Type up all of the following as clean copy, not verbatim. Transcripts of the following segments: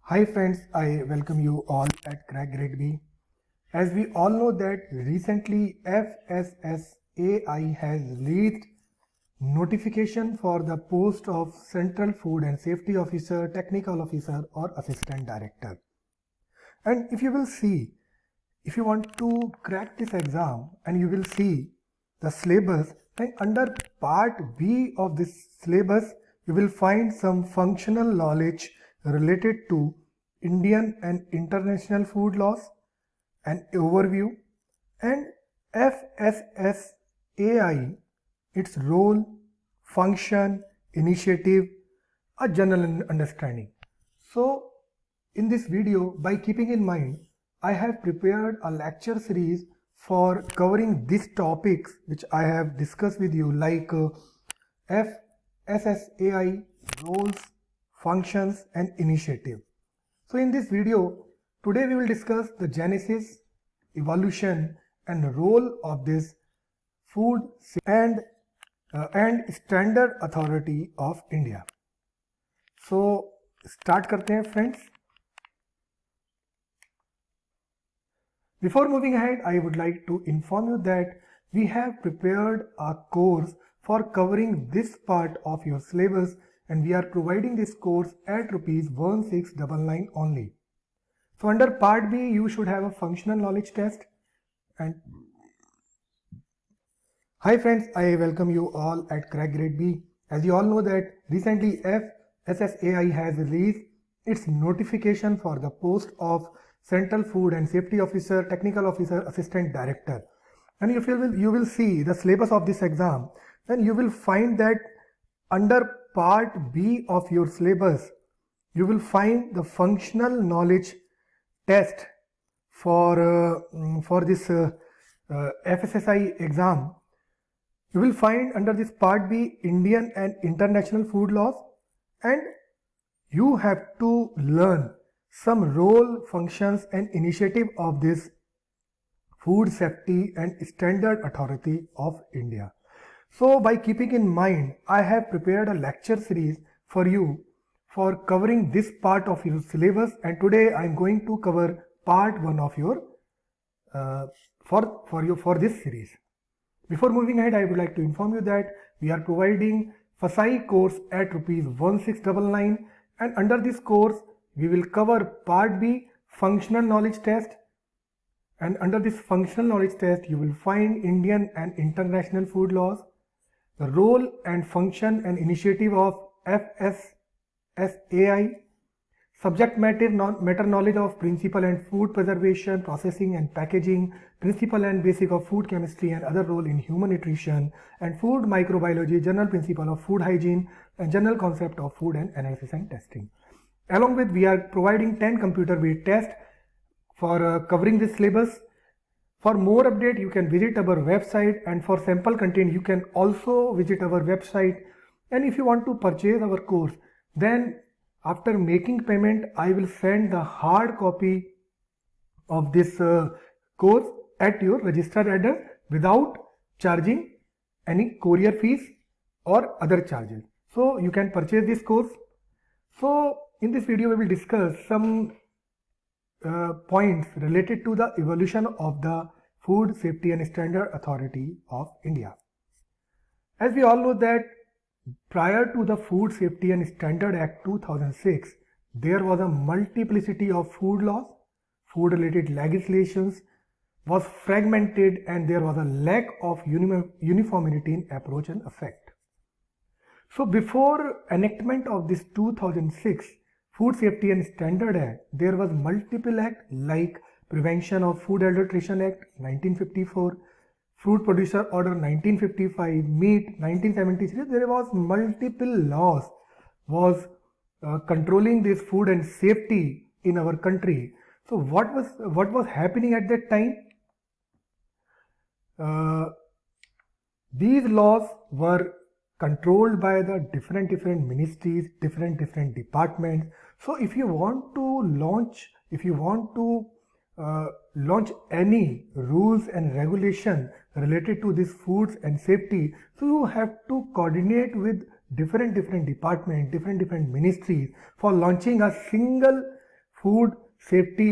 Hi friends, I welcome you all at Crack Grade B. As we all know that recently FSSAI has released notification for the post of Central Food and Safety Officer, Technical Officer or Assistant Director. And if you will see, if you want to crack this exam and you will see the syllabus, then under part B of this syllabus, you will find some functional knowledge related to Indian and international food laws, an overview, and FSSAI, its role, function, initiative, a general understanding. So in this video, by keeping in mind, I have prepared a lecture series for covering these topics which I have discussed with you, like FSSAI, roles, functions and initiative. So in this video, today we will discuss the genesis, evolution and role of this Food and Standard Authority of India. So start करते हैं friends. Before moving ahead, I would like to inform you that we have prepared a course for covering this part of your syllabus, and we are providing this course at ₹1699 only. So under part B, you should have a functional knowledge test. And hi friends, I welcome you all at Crack Grade B. As you all know that recently FSSAI has released its notification for the post of Central Food and Safety Officer, Technical Officer, Assistant Director. And if you will see the syllabus of this exam, then you will find that under part B of your syllabus, you will find the functional knowledge test for this FSSAI exam. You will find under this part B Indian and international food laws, and you have to learn some role, functions and initiative of this Food Safety and Standard Authority of India. So by keeping in mind, I have prepared a lecture series for you for covering this part of your syllabus, and today I am going to cover part 1 of your for this series. Before moving ahead, I would like to inform you that we are providing FSSAI course at ₹1699, and under this course we will cover part B functional knowledge test, and under this functional knowledge test you will find Indian and international food laws, the role and function and initiative of FSSAI, subject matter knowledge of principle and food preservation, processing and packaging, principle and basic of food chemistry and other role in human nutrition, and food microbiology, general principle of food hygiene and general concept of food and analysis and testing. Along with, we are providing 10 computer based tests for covering this syllabus. For more update, you can visit our website, and for sample content you can also visit our website. And if you want to purchase our course, then after making payment, I will send the hard copy of this course at your registered address without charging any courier fees or other charges. So you can purchase this course. So in this video, we will discuss some points related to the evolution of the Food Safety and Standard Authority of India. As we all know that prior to the Food Safety and Standard Act 2006, there was a multiplicity of food laws, food related legislations was fragmented, and there was a lack of uniformity in approach and effect. So before enactment of this 2006 Food Safety and Standard Act, there was multiple acts like Prevention of Food Adulteration Act 1954, Food Producer Order 1955, Meat 1973. There was multiple laws was controlling this food and safety in our country. So what was happening at that time? These laws were controlled by the different ministries, different departments. So if you want to launch any rules and regulation related to this foods and safety, so you have to coordinate with different departments, different ministries for launching a single food safety,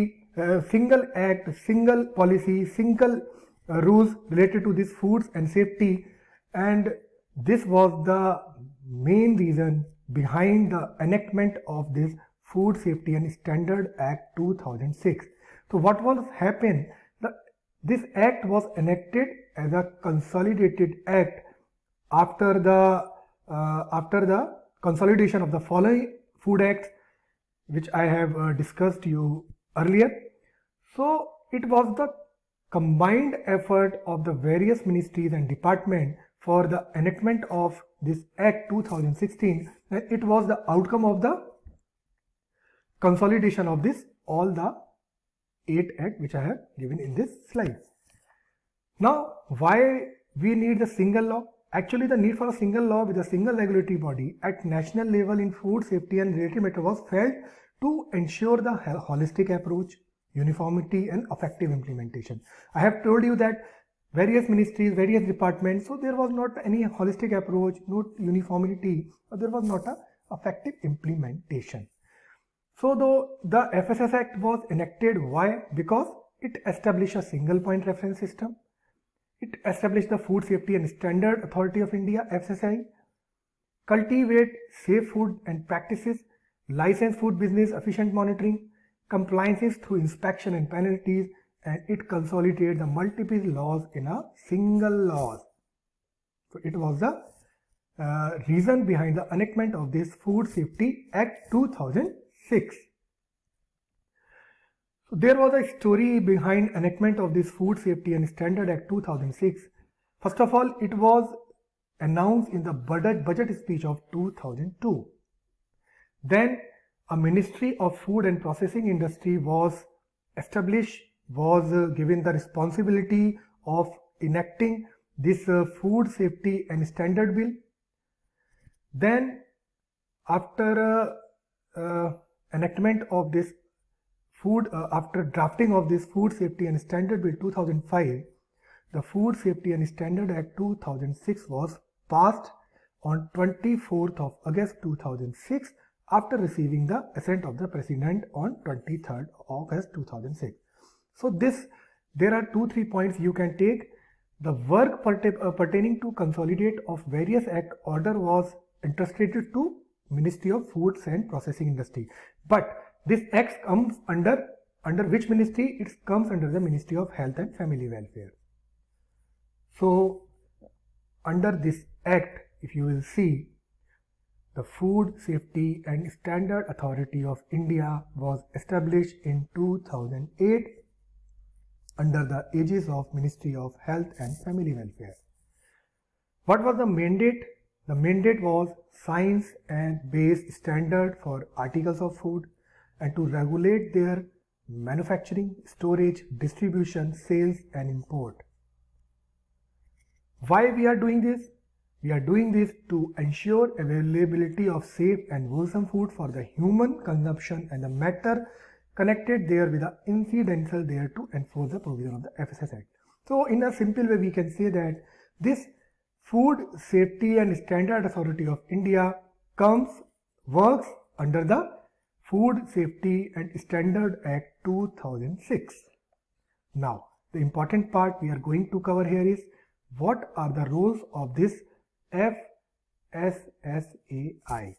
single act, single policy, single rules related to this foods and safety, and this was the main reason behind the enactment of this Food Safety and Standard Act 2006. So what was happened? This act was enacted as a consolidated act after the consolidation of the following food acts, which I have discussed you earlier. So it was the combined effort of the various ministries and departments for the enactment of this Act 2016, and it was the outcome of the consolidation of this all the 8 acts which I have given in this slide. Now, why we need the single law? Actually, the need for a single law with a single regulatory body at national level in food safety and related matter was felt to ensure the holistic approach, uniformity and effective implementation. I have told you that various ministries, various departments, so there was not any holistic approach, no uniformity, or there was not a effective implementation. So though the FSS Act was enacted, why? Because it established a single point reference system. It established the Food Safety and Standard Authority of India, FSSAI, cultivate safe food and practices, license food business efficient monitoring, compliances through inspection and penalties, and it consolidated the multiple laws in a single law. So it was the reason behind the enactment of this Food Safety Act 2006. So there was a story behind enactment of this Food Safety and Standard Act 2006. First of all, it was announced in the budget speech of 2002. Then a Ministry of Food and Processing Industry was established, was given the responsibility of enacting this Food Safety and Standard Bill. Then after enactment of this after drafting of this Food Safety and Standard Bill 2005, the Food Safety and Standard Act 2006 was passed on 24th of August 2006 after receiving the assent of the President on 23rd August 2006. So there are 2-3 points you can take. The work pertaining to consolidate of various act order was entrusted to Ministry of Foods and Processing Industry. But this act comes under which ministry? It comes under the Ministry of Health and Family Welfare. So under this act, if you will see, the Food Safety and Standard Authority of India was established in 2008 under the aegis of Ministry of Health and Family Welfare. What was the mandate? The mandate was science and based standard for articles of food and to regulate their manufacturing, storage, distribution, sales and import. Why we are doing this? We are doing this to ensure availability of safe and wholesome food for the human consumption and the matter connected there with the incidental there to enforce the provision of the FSS Act. So in a simple way we can say that this Food Safety and Standard Authority of India works under the Food Safety and Standard Act 2006. Now the important part we are going to cover here is what are the roles of this FSSAI.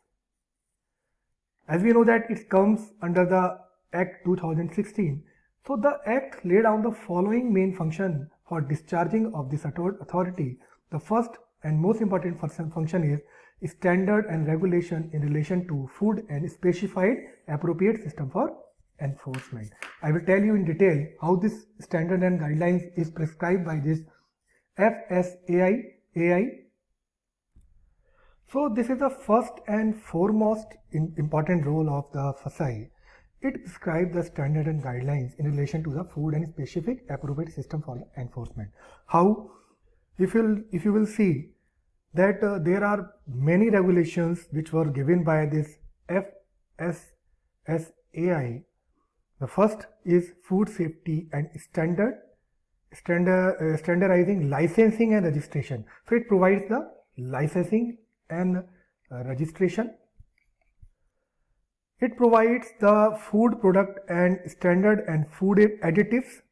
As we know that it comes under the Act 2016. So the Act laid down the following main function for discharging of this authority. The first and most important function is standard and regulation in relation to food and specified appropriate system for enforcement. I will tell you in detail how this standard and guidelines is prescribed by this FSSAI. So this is the first and foremost important role of the FSSAI. It prescribes the standard and guidelines in relation to the food and specific appropriate system for the enforcement. How? If you will see that there are many regulations which were given by this FSSAI. The first is food safety and standardizing licensing and registration. So it provides the licensing and registration. It provides the food product and standard and food additives.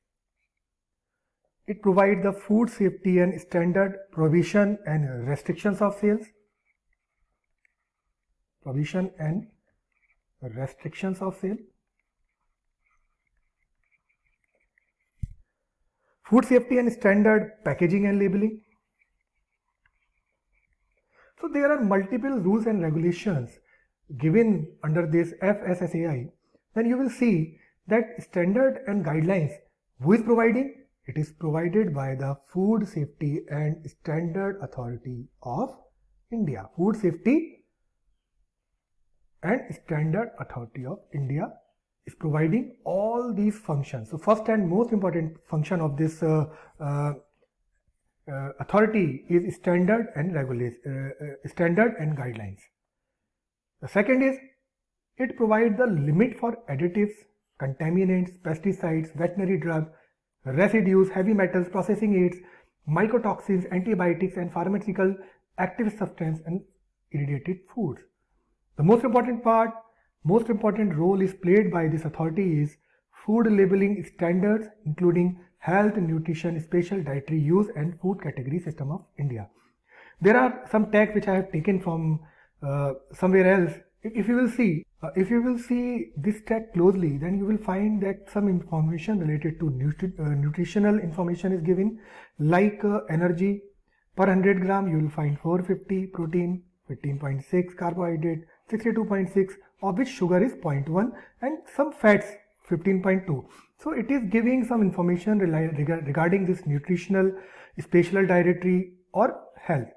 It provides the food safety and standard provision and restrictions of sales. Provision and restrictions of sale. Food safety and standard packaging and labeling. So there are multiple rules and regulations given under this FSSAI. Then you will see that standard and guidelines, who is providing? It is provided by the Food Safety and Standard Authority of India. Food Safety and Standard Authority of India is providing all these functions. So first and most important function of this authority is standard and standard and guidelines. The second is it provides the limit for additives, contaminants, pesticides, veterinary drugs, residues, heavy metals, processing aids, mycotoxins, antibiotics and pharmaceutical active substance and irradiated foods. The most important role is played by this authority is food labeling standards, including health, nutrition, special dietary use and food category system of India. There are some tags which I have taken from somewhere else. If you will see this tag closely, then you will find that some information related to nutritional information is given, like energy per 100 gram you will find 450, protein 15.6, carbohydrate 62.6, of which sugar is 0.1 and some fats 15.2. So it is giving some information regarding this nutritional, special dietary or health.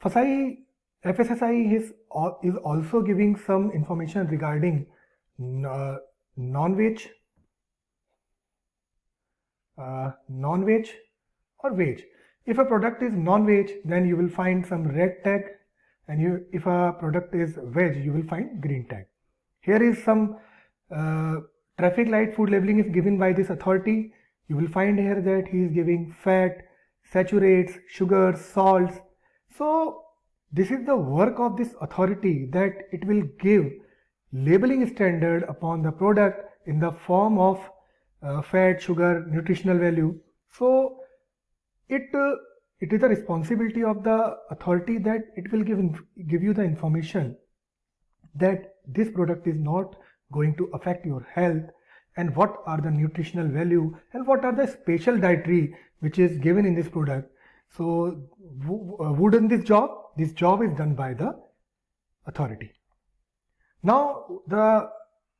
FSSAI is also giving some information regarding non-veg or veg. If a product is non-veg, then you will find some red tag, and if a product is veg, you will find green tag. Here is some traffic light food labeling is given by this authority. You will find here that he is giving fat, saturates, sugars, salts. So this is the work of this authority, that it will give labeling standard upon the product in the form of fat, sugar, nutritional value. So it is the responsibility of the authority that it will give you the information that this product is not going to affect your health, and what are the nutritional value and what are the special dietary which is given in this product. So who done this job? This job is done by the authority. Now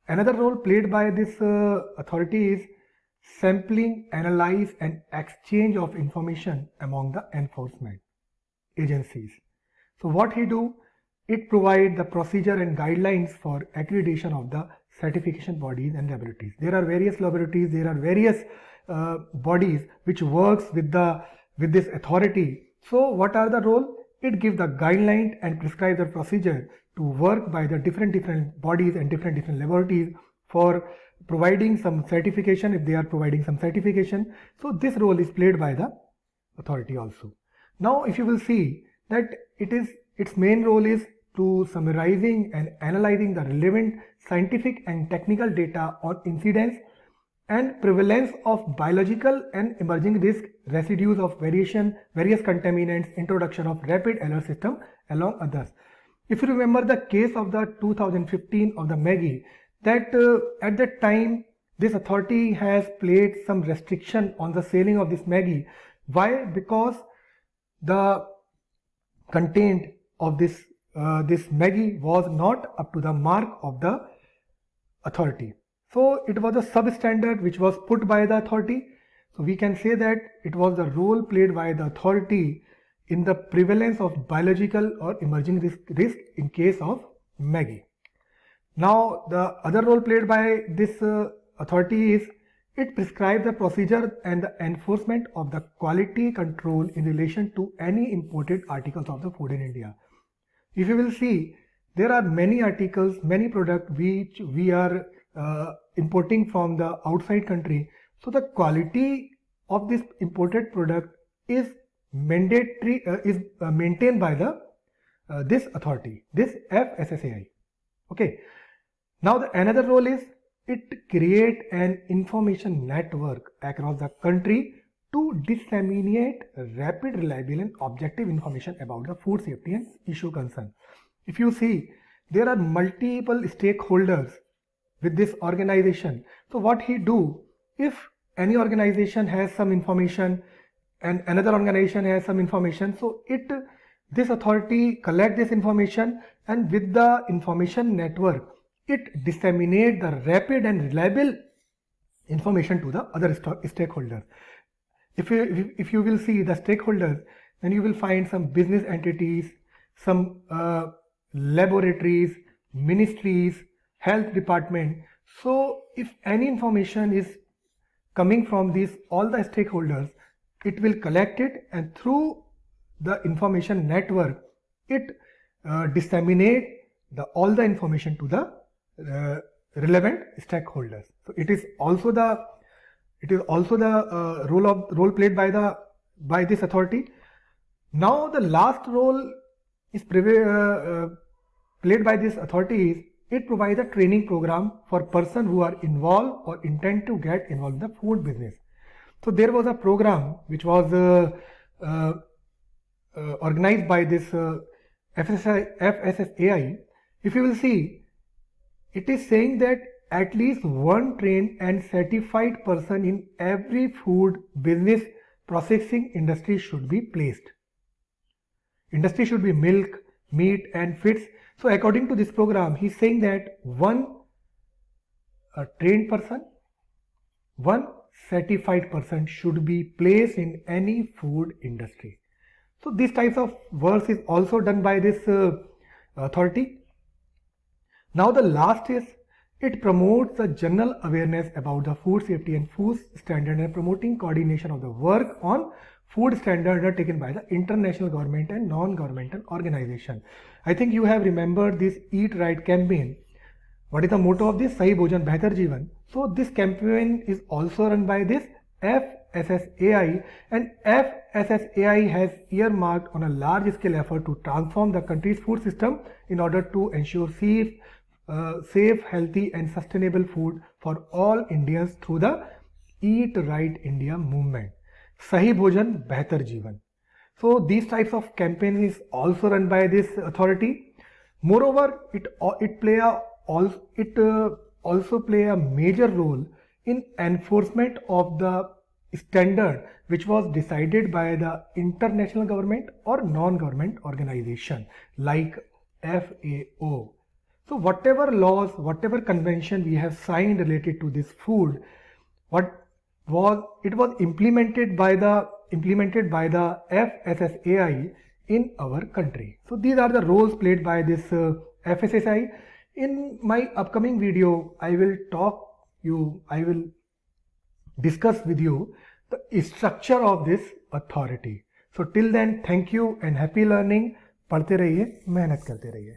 another role played by this authority is sampling, analyze and exchange of information among the enforcement agencies. So what he do? It provides the procedure and guidelines for accreditation of the certification bodies and laboratories. There are various laboratories, there are various bodies which works with this authority. So what are the role? It gives the guideline and prescribe the procedure to work by the different bodies and different laboratories for providing some certification, if they are providing some certification. So this role is played by the authority also. Now if you will see that its main role is to summarizing and analyzing the relevant scientific and technical data on incidence and prevalence of biological and emerging risk, residues of various contaminants, introduction of rapid alert system, along others. If you remember the case of the 2015 of the Maggi, that at that time this authority has placed some restriction on the selling of this Maggi. Why? Because the content of this Maggi was not up to the mark of the authority. So it was a substandard which was put by the authority. So we can say that it was the role played by the authority in the prevalence of biological or emerging risk in case of Maggi. Now the other role played by this authority is it prescribes the procedure and the enforcement of the quality control in relation to any imported articles of the food in India. If you will see, there are many articles, many products which we are importing from the outside country. So the quality of this imported product is mandatory, maintained by the this authority, this FSSAI. Okay. Now the another role is it create an information network across the country to disseminate rapid, reliable and objective information about the food safety and issue concern. If you see, there are multiple stakeholders with this organization. So what he do, if any organization has some information and another organization has some information, so this authority collect this information, and with the information network it disseminate the rapid and reliable information to the other stakeholders. If you will see the stakeholders, then you will find some business entities, some laboratories, ministries, health department. So if any information is coming from these all the stakeholders, it will collect it, and through the information network it disseminate all the information to the relevant stakeholders. So it is also the role played by this authority. Now the last role is played by this authority is it provides a training program for person who are involved or intend to get involved in the food business. So there was a program which was organized by this FSSAI. If you will see, it is saying that at least one trained and certified person in every food business processing industry should be placed. Industry should be milk, meat and feeds. So according to this program, he is saying that one trained person, one certified person should be placed in any food industry. So these types of works is also done by this authority. Now the last is it promotes the general awareness about the food safety and food standard and promoting coordination of the work on food standard undertaken by the international government and non-governmental organization. I think you have remembered this Eat Right campaign. What is the motto of this? Sahi Bhojan Behtar Jeevan. So this campaign is also run by this FSSAI, and FSSAI has earmarked on a large scale effort to transform the country's food system in order to ensure safe, healthy and sustainable food for all Indians through the Eat Right India movement. Sahi Bhojan Behtar Jeevan. So these types of campaigns is also run by this authority. Moreover, it also play a major role in enforcement of the standard which was decided by the international government or non-government organization like FAO. So whatever laws, whatever convention we have signed related to this food, it was implemented by the FSSAI in our country. So these are the roles played by this FSSAI. In my upcoming video, I will discuss with you the structure of this authority. So till then, thank you and happy learning. पढ़ते रहिए, मेहनत करते रहिए.